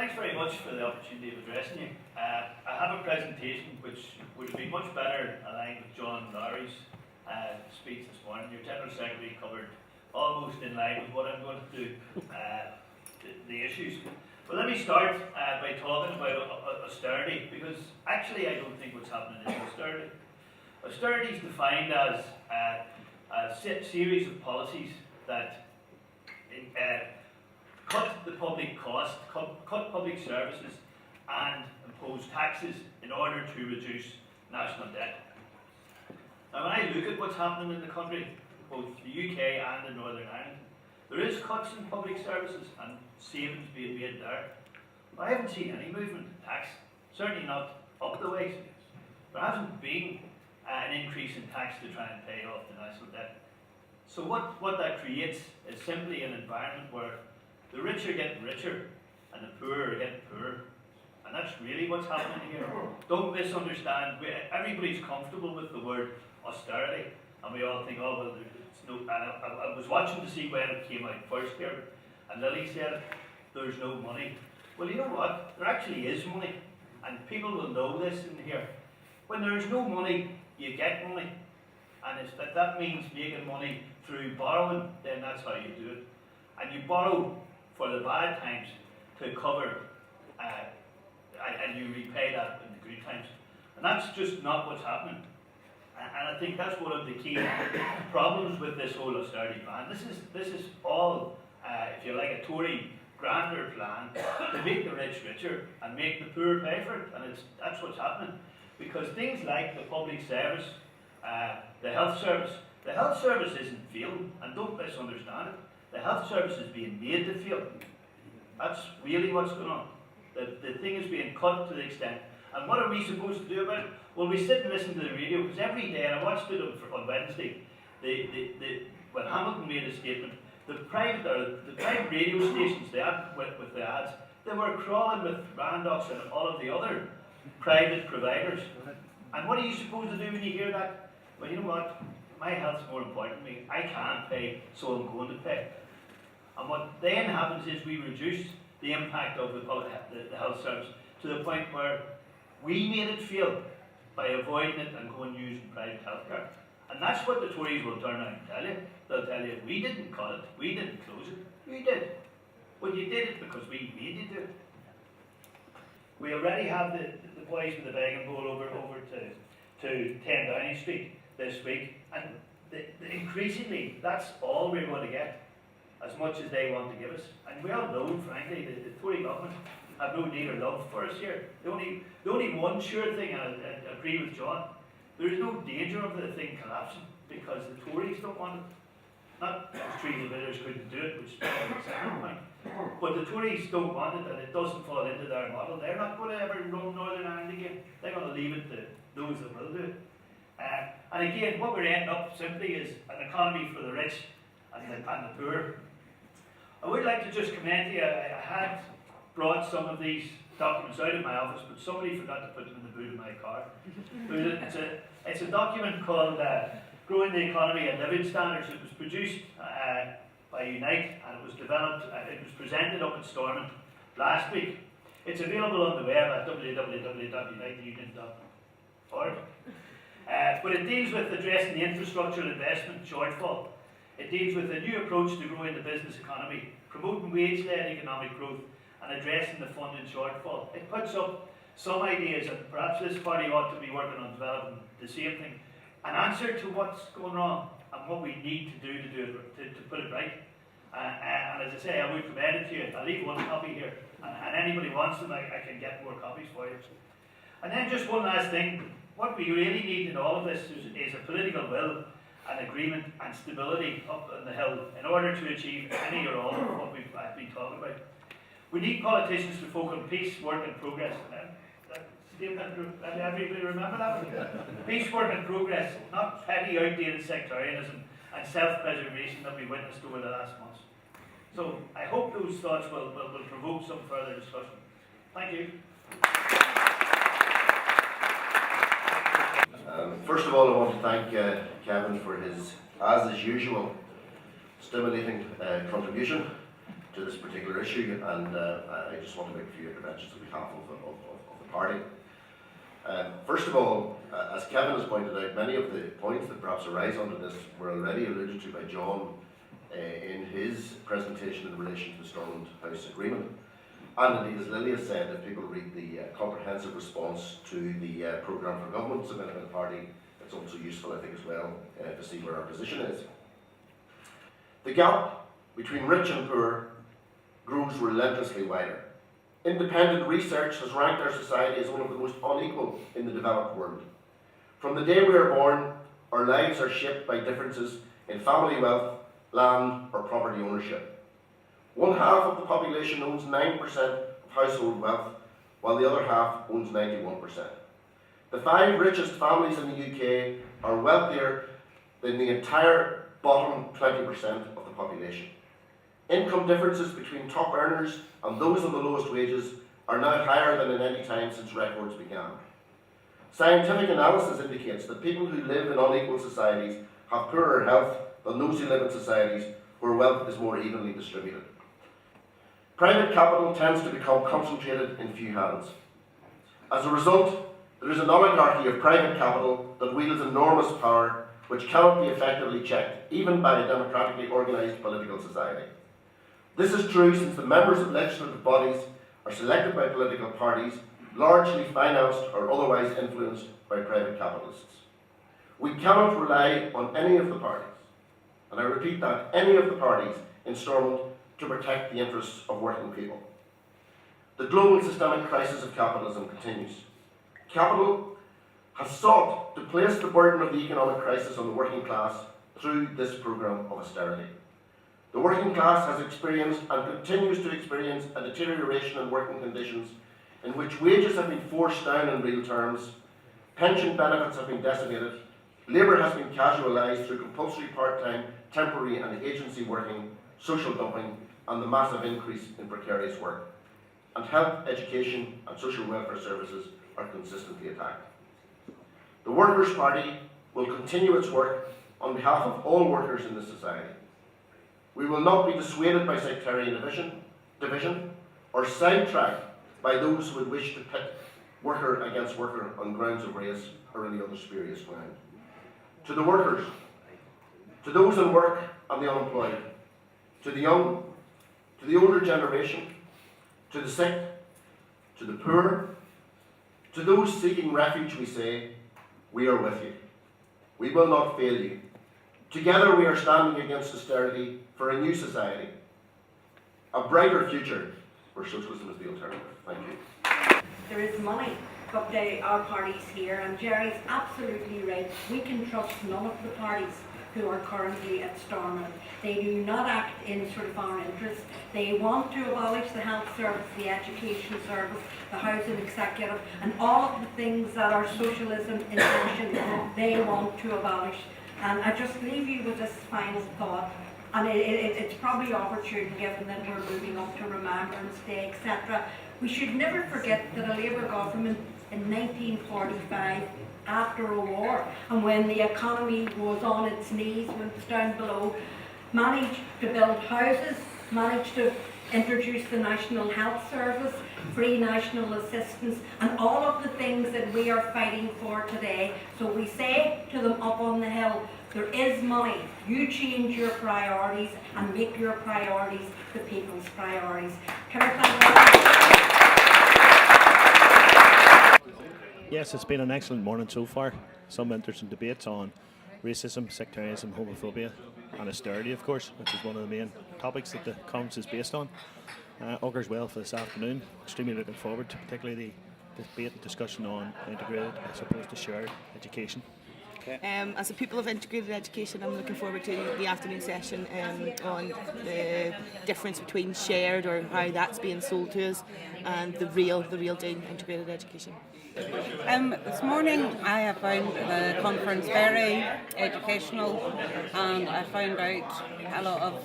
thanks very much for the opportunity of addressing you. I have a presentation which would be much better aligned with John Lowry's speech this morning. Your General Secretary covered almost in line with what I'm going to do, the issues. But let me start by talking about austerity, because actually I don't think what's happening is austerity. Austerity is defined as a series of policies that cut the public cost, cut public services, and impose taxes in order to reduce national debt. Now, when I look at what's happening in the country, both the UK and in Northern Ireland, there is cuts in public services and savings being made there. But I haven't seen any movement in tax, certainly not up the way. There hasn't been an increase in tax to try and pay off the national debt. So what that creates is simply an environment where the rich are getting richer and the poor are getting poorer. And that's really what's happening here. Don't misunderstand. Everybody's comfortable with the word austerity, and we all think, oh, well, it's no. And I was watching to see when it came out first here, and Lily said, there's no money. Well, you know what? There actually is money, and people will know this in here. When there's no money, you get money. And that means making money through borrowing, then that's how you do it. And you borrow for the bad times to cover, and you repay that in the good times. And that's just not what's happening. And I think that's one of the key problems with this whole austerity plan. This is all, if you like, a Tory grander plan to make the rich richer and make the poor pay for it. And that's what's happening. Because things like the public service, the health service isn't failing, and don't misunderstand it. The health service is being made to fail. That's really what's going on. The thing is being cut to the extent. And what are we supposed to do about it? Well, we sit and listen to the radio, because every day, and I watched it on Wednesday, when Hamilton made a statement, the private radio stations, they had with the ads, they were crawling with Randox and all of the other private providers. And what are you supposed to do when you hear that? Well, you know what? My health's more important to me. I can't pay, so I'm going to pay. And what then happens is we reduce the impact of the health service to the point where we made it fail by avoiding it and going using private healthcare. And that's what the Tories will turn around and tell you. They'll tell you, we didn't cut it, we didn't close it, you did. Well, you did it because we made you do it. We already have the boys with the begging bowl over to 10 Downing Street this week, and increasingly that's all we're going to get, as much as they want to give us. And we all know, frankly, the Tory government have no need or love for us here. The only one sure thing, and I agree with John, there is no danger of the thing collapsing because the Tories don't want it. Not that three leaders couldn't do it, which is probably the second point. But the Tories don't want it, and it doesn't fall into their model. They're not going to ever run Northern Ireland again. They're going to leave it to those that will do it. And again, what we're ending up simply is an economy for the rich and the poor. I would like to just commend you. I had brought some of these documents out of my office, but somebody forgot to put them in the boot of my car. It's a document called Growing the Economy and Living Standards. It was produced by Unite, and it was developed, it was presented up at Stormont last week. It's available on the web at www.uniteunion.org. But it deals with addressing the infrastructural investment shortfall. It deals with a new approach to growing the business economy, promoting wage-led economic growth, and addressing the funding shortfall. It puts up some ideas, and perhaps this party ought to be working on developing the same thing. An answer to what's going wrong and what we need to do to put it right. And as I say, I would commend it to you. I'll leave one copy here, and anybody wants them, I can get more copies for you. And then just one last thing. What we really need in all of this is a political will, an agreement, and stability up on the hill in order to achieve any or all of what I've been talking about. We need politicians to focus on peace, work, and progress. Everybody remember that? Peace, work, and progress, not petty, outdated sectarianism and self-preservation that we witnessed over the last months. So I hope those thoughts will provoke some further discussion. Thank you. First of all, I want to thank Kevin for his, as is usual, stimulating contribution to this particular issue, and I just want to make a few interventions on behalf of the party. First of all, as Kevin has pointed out, many of the points that perhaps arise under this were already alluded to by John in his presentation in relation to the Stormont House Agreement. And indeed, as Lily has said, if people read the comprehensive response to the programme for government submitted by the party, it's also useful, I think, as well, to see where our position is. The gap between rich and poor grows relentlessly wider. Independent research has ranked our society as one of the most unequal in the developed world. From the day we are born, our lives are shaped by differences in family wealth, land or property ownership. One half of the population owns 9% of household wealth, while the other half owns 91%. The 5 richest families in the UK are wealthier than the entire bottom 20% of the population. Income differences between top earners and those on the lowest wages are now higher than at any time since records began. Scientific analysis indicates that people who live in unequal societies have poorer health than those who live in societies where wealth is more evenly distributed. Private capital tends to become concentrated in few hands. As a result, there is an oligarchy of private capital that wields enormous power which cannot be effectively checked, even by a democratically organised political society. This is true since the members of legislative bodies are selected by political parties, largely financed or otherwise influenced by private capitalists. We cannot rely on any of the parties, and I repeat that, any of the parties in Stormont to protect the interests of working people. The global systemic crisis of capitalism continues. Capital has sought to place the burden of the economic crisis on the working class through this programme of austerity. The working class has experienced and continues to experience a deterioration in working conditions in which wages have been forced down in real terms, pension benefits have been decimated, labour has been casualised through compulsory part-time, temporary and agency working, social dumping and the massive increase in precarious work. And health, education and social welfare services are consistently attacked. The Workers' Party will continue its work on behalf of all workers in this society. We will not be dissuaded by sectarian division or sidetracked by those who would wish to pit worker against worker on grounds of race or any other spurious ground. To the workers, to those in work and the unemployed, to the young, to the older generation, to the sick, to the poor, to those seeking refuge, we say, we are with you. We will not fail you. Together we are standing against austerity for a new society, a brighter future where socialism is the alternative. Thank you. There is money, but our parties here, and Jerry's absolutely right. We can trust none of the parties who are currently at Stormont. They do not act in sort of our interests. They want to abolish the health service, the education service, the housing executive, and all of the things that are socialism intention they want to abolish. And I just leave you with this final thought, and it's probably opportune given that we're moving up to Remembrance Day, etc. We should never forget that a Labour government in 1945, after a war, and when the economy was on its knees, when it was down below, managed to build houses, managed to introduce the National Health Service, free national assistance, and all of the things that we are fighting for today. So we say to them up on the hill, there is money. You change your priorities and make your priorities the people's priorities. Can I thank you? Yes, it's been an excellent morning so far. Some interesting debates on racism, sectarianism, homophobia and austerity, of course, which is one of the main topics that the conference is based on. Augurs well for this afternoon. Extremely looking forward to particularly the debate and discussion on integrated as opposed to shared education. As a pupil of integrated education, I'm looking forward to the afternoon session on the difference between shared, or how that's being sold to us, and the real deal integrated education. This morning I have found the conference very educational, and I found out a lot of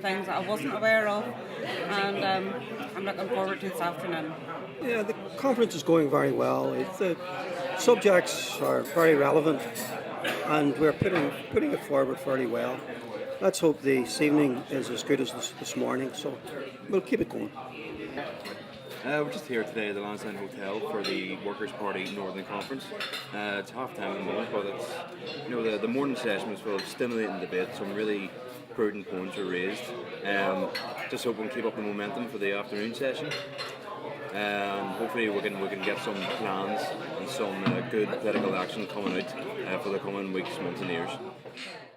things that I wasn't aware of, and I'm looking forward to this afternoon. Yeah, the conference is going very well. The subjects are very relevant, and we're putting it forward fairly well. let's hope this evening is as good as this morning. So we'll keep it going. We're just here today at the Lansdowne Hotel for the Workers' Party Northern Conference. It's half time at the moment, but it's, you know, the morning session was full of stimulating debate. Some really prudent points were raised. Just hope we can keep up the momentum for the afternoon session. Hopefully we can get some plans and some good political action coming out for the coming weeks, months and years.